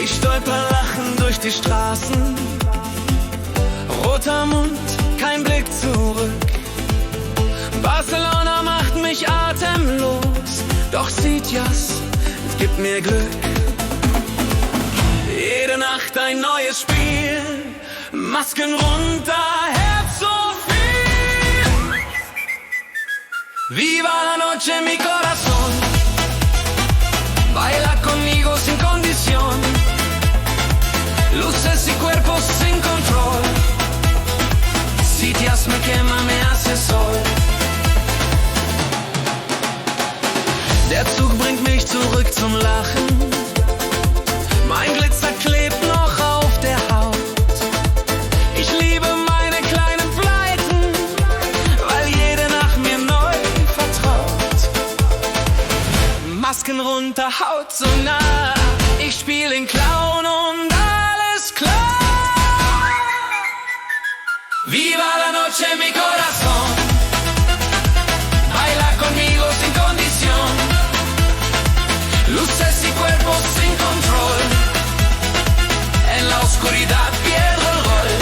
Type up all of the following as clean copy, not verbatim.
Ich stolper lachend durch die Straßen, roter Mund, kein Blick zurück. Barcelona macht mich atemlos, doch Sitges gibt mir Glück. Jede Nacht ein neues Spiel, Masken runter, Herz so viel. Viva la noche mi corazón, baila conmigo sin condición. Luces y cuerpos sin control, Sitges me quema, me hace sol. Der Zug bringt mich zurück zum Lachen, mein Glitzer klebt noch auf der Haut. Ich liebe meine kleinen Pleiten, weil jede Nacht mir neu vertraut. Masken runter, Haut so nah, ich spiel den Clown und alles klar. Viva la noche mi corazón, baila conmigo sin condición. Luces y cuerpos sin control, en la oscuridad pierdo el gol.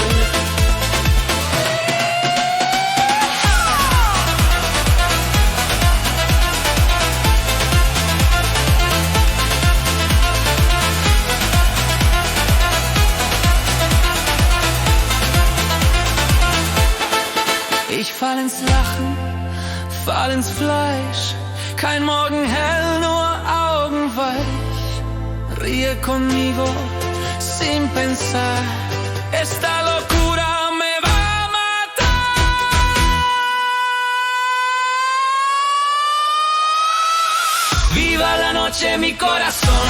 Ich fall ins Lachen, fall ins Fleisch, kein Morgen hell, nur Augen weich. Ríe conmigo sin pensar, esta locura me va a matar. Viva la noche mi corazón,